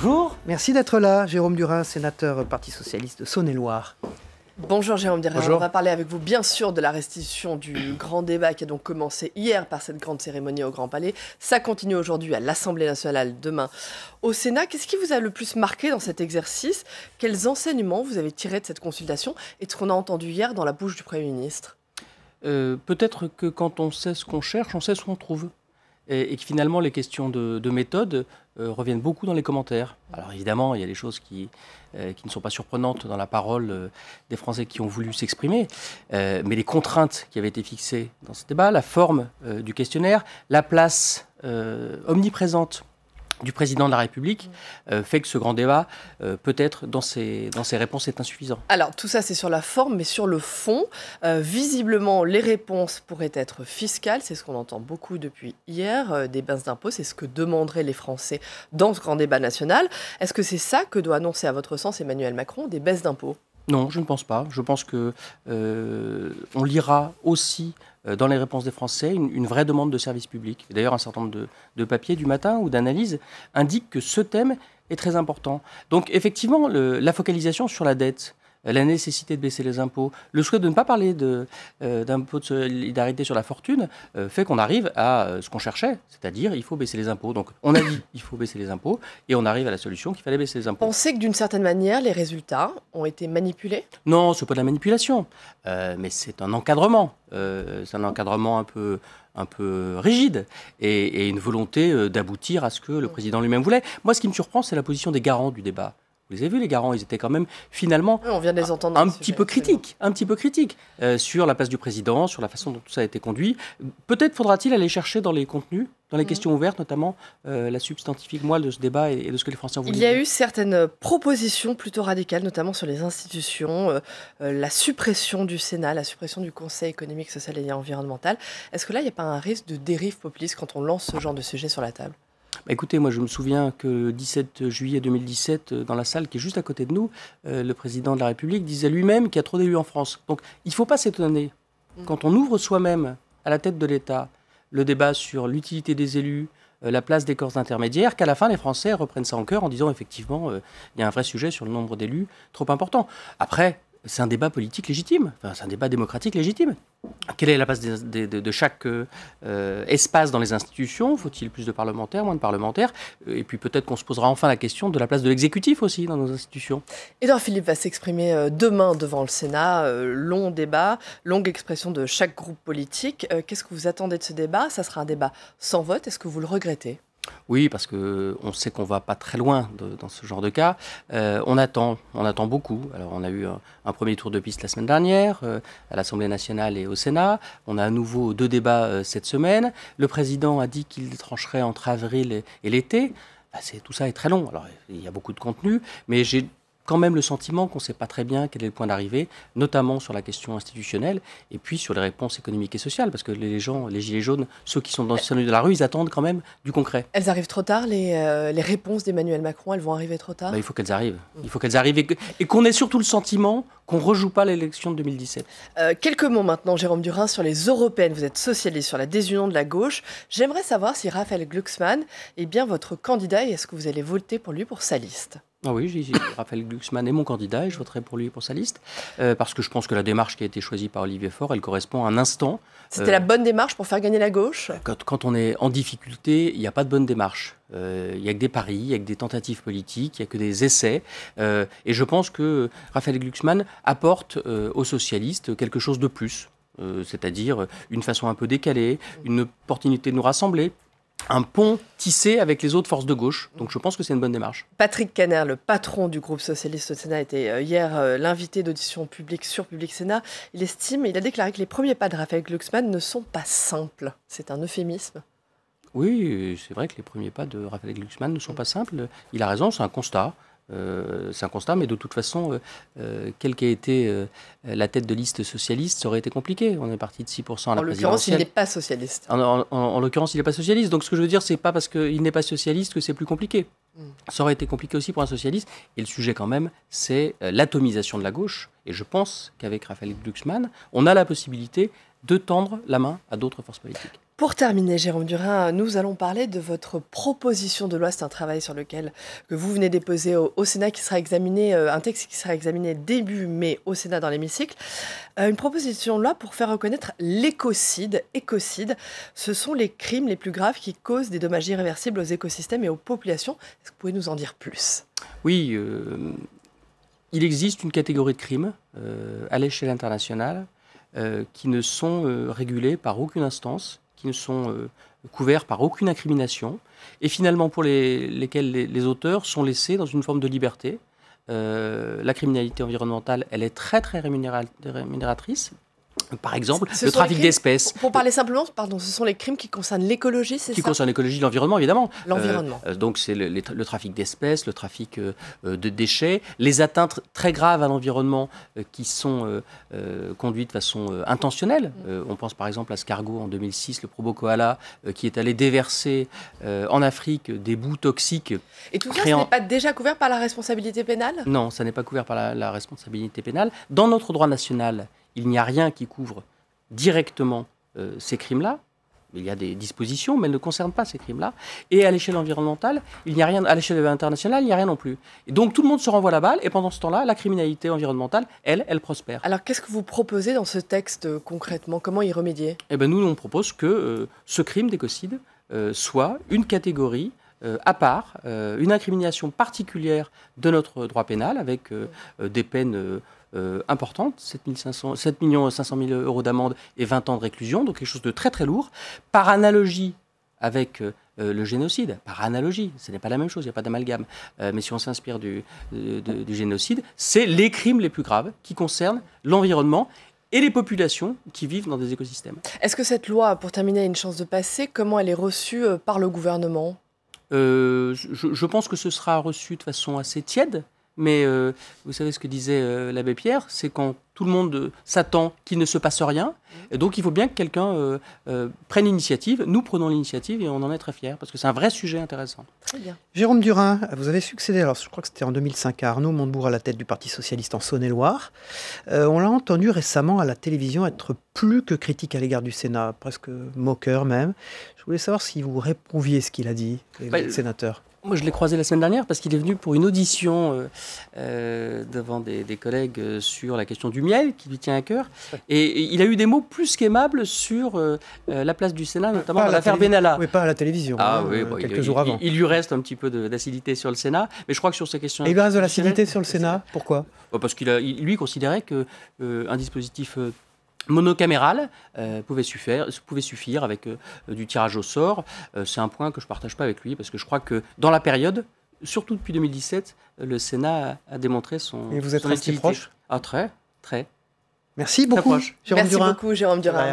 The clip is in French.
Bonjour, merci d'être là. Jérôme Durin, sénateur Parti Socialiste de Saône-et-Loire. Bonjour Jérôme Durin, Bonjour. On va parler avec vous bien sûr de la restitution du grand débat qui a donc commencé hier par cette grande cérémonie au Grand Palais. Ça continue aujourd'hui à l'Assemblée nationale, demain au Sénat. Qu'est-ce qui vous a le plus marqué dans cet exercice? Quels enseignements vous avez tirés de cette consultation et de ce qu'on a entendu hier dans la bouche du Premier ministre? Peut-être que quand on sait ce qu'on cherche, on sait ce qu'on trouve. Et que finalement, les questions de méthode reviennent beaucoup dans les commentaires. Alors évidemment, il y a des choses qui ne sont pas surprenantes dans la parole des Français qui ont voulu s'exprimer. Mais les contraintes qui avaient été fixées dans ce débat, la forme du questionnaire, la place omniprésente du président de la République fait que ce grand débat, peut-être dans ses réponses, est insuffisant. Alors tout ça c'est sur la forme, mais sur le fond, visiblement les réponses pourraient être fiscales, c'est ce qu'on entend beaucoup depuis hier, des baisses d'impôts, c'est ce que demanderaient les Français dans ce grand débat national. Est-ce que c'est ça que doit annoncer à votre sens Emmanuel Macron, des baisses d'impôts? Non, je ne pense pas. Je pense que on lira aussi dans les réponses des Français une vraie demande de service public. D'ailleurs, un certain nombre de papiers du matin ou d'analyses indiquent que ce thème est très important. Donc, effectivement, la focalisation sur la dette, la nécessité de baisser les impôts, le souhait de ne pas parler d'impôt de solidarité sur la fortune fait qu'on arrive à ce qu'on cherchait, c'est-à-dire il faut baisser les impôts. Donc on a dit il faut baisser les impôts et on arrive à la solution qu'il fallait baisser les impôts. Pensez que d'une certaine manière les résultats ont été manipulés? Non, c'est pas de la manipulation, mais c'est un encadrement. C'est un encadrement un peu rigide et une volonté d'aboutir à ce que le président lui-même voulait. Moi, ce qui me surprend, c'est la position des garants du débat. Vous les avez vus, les garants, ils étaient quand même finalement on vient de les entendre un petit peu critiques sur la place du président, sur la façon dont tout ça a été conduit. Peut-être faudra-t-il aller chercher dans les contenus, dans les questions ouvertes notamment, la substantifique moelle de ce débat et de ce que les Français ont voulu. Il y a eu certaines propositions plutôt radicales, notamment sur les institutions, la suppression du Sénat, la suppression du Conseil économique, social et environnemental. Est-ce que là, il n'y a pas un risque de dérive populiste quand on lance ce genre de sujet sur la table? Écoutez, moi je me souviens que le 17 juillet 2017, dans la salle qui est juste à côté de nous, le président de la République disait lui-même qu'il y a trop d'élus en France. Donc il ne faut pas s'étonner, quand on ouvre soi-même à la tête de l'État le débat sur l'utilité des élus, la place des corps intermédiaires, qu'à la fin les Français reprennent ça en cœur en disant effectivement il y a un vrai sujet sur le nombre d'élus trop important. Après, c'est un débat politique légitime, enfin, c'est un débat démocratique légitime. Quelle est la place de chaque espace dans les institutions? Faut-il plus de parlementaires, moins de parlementaires? Et puis peut-être qu'on se posera enfin la question de la place de l'exécutif aussi dans nos institutions. Édouard Philippe va s'exprimer demain devant le Sénat. Long débat, longue expression de chaque groupe politique. Qu'est-ce que vous attendez de ce débat? Ça sera un débat sans vote. Est-ce que vous le regrettez? Oui, parce qu'on sait qu'on ne va pas très loin dans ce genre de cas. On attend beaucoup. Alors, on a eu un premier tour de piste la semaine dernière à l'Assemblée nationale et au Sénat. On a à nouveau 2 débats cette semaine. Le président a dit qu'il trancherait entre avril et l'été. Tout ça est très long. Alors, il y a beaucoup de contenu, mais j'ai quand même le sentiment qu'on ne sait pas très bien quel est le point d'arrivée, notamment sur la question institutionnelle et puis sur les réponses économiques et sociales, parce que les gens, les gilets jaunes, ceux qui sont dans de la rue, ils attendent quand même du concret. Elles arrivent trop tard, les réponses d'Emmanuel Macron, elles vont arriver trop tard? Il faut qu'elles arrivent. Il faut qu'elles arrivent et qu'on ait surtout le sentiment qu'on ne rejoue pas l'élection de 2017. Quelques mots maintenant, Jérôme Durin, sur les européennes. Vous êtes socialiste, sur la désunion de la gauche. J'aimerais savoir si Raphaël Glucksmann est bien votre candidat et est-ce que vous allez voter pour lui pour sa liste? Ah oui, Raphaël Glucksmann est mon candidat et je voterai pour lui pour sa liste, parce que je pense que la démarche qui a été choisie par Olivier Faure, elle correspond à un instant. C'était la bonne démarche pour faire gagner la gauche? Quand on est en difficulté, il n'y a pas de bonne démarche. Il n'y a que des paris, il n'y a que des tentatives politiques, il n'y a que des essais. Et je pense que Raphaël Glucksmann apporte aux socialistes quelque chose de plus, c'est-à-dire une façon un peu décalée, une opportunité de nous rassembler, un pont tissé avec les autres forces de gauche. Donc je pense que c'est une bonne démarche. Patrick Kanner, le patron du groupe socialiste au Sénat, était hier l'invité d'audition publique sur Public Sénat. Il a déclaré que les premiers pas de Raphaël Glucksmann ne sont pas simples. C'est un euphémisme. Oui, c'est vrai que les premiers pas de Raphaël Glucksmann ne sont pas simples. Il a raison, c'est un constat. Mais de toute façon, quelle qu'ait été la tête de liste socialiste, ça aurait été compliqué. On est parti de 6% à la présidentielle. En l'occurrence, il n'est pas socialiste. En l'occurrence, il n'est pas socialiste. Donc ce que je veux dire, c'est pas parce qu'il n'est pas socialiste que c'est plus compliqué. Ça aurait été compliqué aussi pour un socialiste. Et le sujet quand même, c'est l'atomisation de la gauche. Et je pense qu'avec Raphaël Glucksmann, on a la possibilité de tendre la main à d'autres forces politiques. Pour terminer, Jérôme Durain, nous allons parler de votre proposition de loi. C'est un travail sur lequel que vous venez déposer au Sénat, qui sera examiné, un texte qui sera examiné début mai au Sénat dans l'hémicycle. Une proposition de loi pour faire reconnaître l'écocide. Écocide, ce sont les crimes les plus graves qui causent des dommages irréversibles aux écosystèmes et aux populations. Est-ce que vous pouvez nous en dire plus? Oui, il existe une catégorie de crimes à l'échelle internationale qui ne sont régulés par aucune instance, qui ne sont couverts par aucune incrimination, et finalement pour lesquels les auteurs sont laissés dans une forme de liberté. La criminalité environnementale, elle est très très rémunératrice. Par exemple, le trafic d'espèces. Pour parler simplement, pardon, ce sont les crimes qui concernent l'écologie, c'est ça? Qui concernent l'écologie, l'environnement, évidemment. L'environnement. Donc c'est le trafic d'espèces, le trafic de déchets, les atteintes très graves à l'environnement qui sont conduites de façon intentionnelle. On pense par exemple à ce cargo en 2006, le Probo Koala, qui est allé déverser en Afrique des boues toxiques. Et tout ça, ce n'est pas déjà couvert par la responsabilité pénale? Non, ça n'est pas couvert par la responsabilité pénale. Dans notre droit national, il n'y a rien qui couvre directement ces crimes-là. Il y a des dispositions, mais elles ne concernent pas ces crimes-là. Et à l'échelle environnementale, il n'y a rien. À l'échelle internationale, il n'y a rien non plus. Et donc tout le monde se renvoie la balle, et pendant ce temps-là, la criminalité environnementale, elle prospère. Alors qu'est-ce que vous proposez dans ce texte concrètement? Comment y remédier? Eh bien, nous, on propose que ce crime d'écocide soit une catégorie à part, une incrimination particulière de notre droit pénal, avec des peines importante, 7,5 millions € d'amende et 20 ans de réclusion, donc quelque chose de très très lourd. Par analogie avec le génocide, par analogie, ce n'est pas la même chose, il n'y a pas d'amalgame, mais si on s'inspire du génocide, c'est les crimes les plus graves qui concernent l'environnement et les populations qui vivent dans des écosystèmes. Est-ce que cette loi, pour terminer, a une chance de passer? Comment elle est reçue par le gouvernement? Je pense que ce sera reçu de façon assez tiède. Mais vous savez ce que disait l'abbé Pierre, c'est quand tout le monde s'attend qu'il ne se passe rien. Et donc il faut bien que quelqu'un prenne l'initiative. Nous prenons l'initiative et on en est très fiers parce que c'est un vrai sujet intéressant. Très bien. Jérôme Durain, vous avez succédé, alors je crois que c'était en 2005, à Arnaud Montebourg à la tête du Parti socialiste en Saône-et-Loire. On l'a entendu récemment à la télévision être plus que critique à l'égard du Sénat, presque moqueur même. Je voulais savoir si vous réprouviez ce qu'il a dit, les sénateurs. Moi, je l'ai croisé la semaine dernière parce qu'il est venu pour une audition devant des collègues sur la question du miel qui lui tient à cœur. Et il a eu des mots plus qu'aimables sur la place du Sénat, notamment dans l'affaire Benalla. Oui, pas à la télévision, quelques jours avant. Il lui reste un petit peu d'acidité sur le Sénat, mais je crois que sur ces questions... Et il lui reste de l'acidité sur le Sénat? Pourquoi? Parce qu'il lui considérait qu'un dispositif monocaméral pouvait suffire avec du tirage au sort. C'est un point que je ne partage pas avec lui, parce que je crois que dans la période, surtout depuis 2017, le Sénat a démontré son... Et vous êtes resté proche? Ah, très. Merci beaucoup, Jérôme Durain. Merci beaucoup, Jérôme Durain.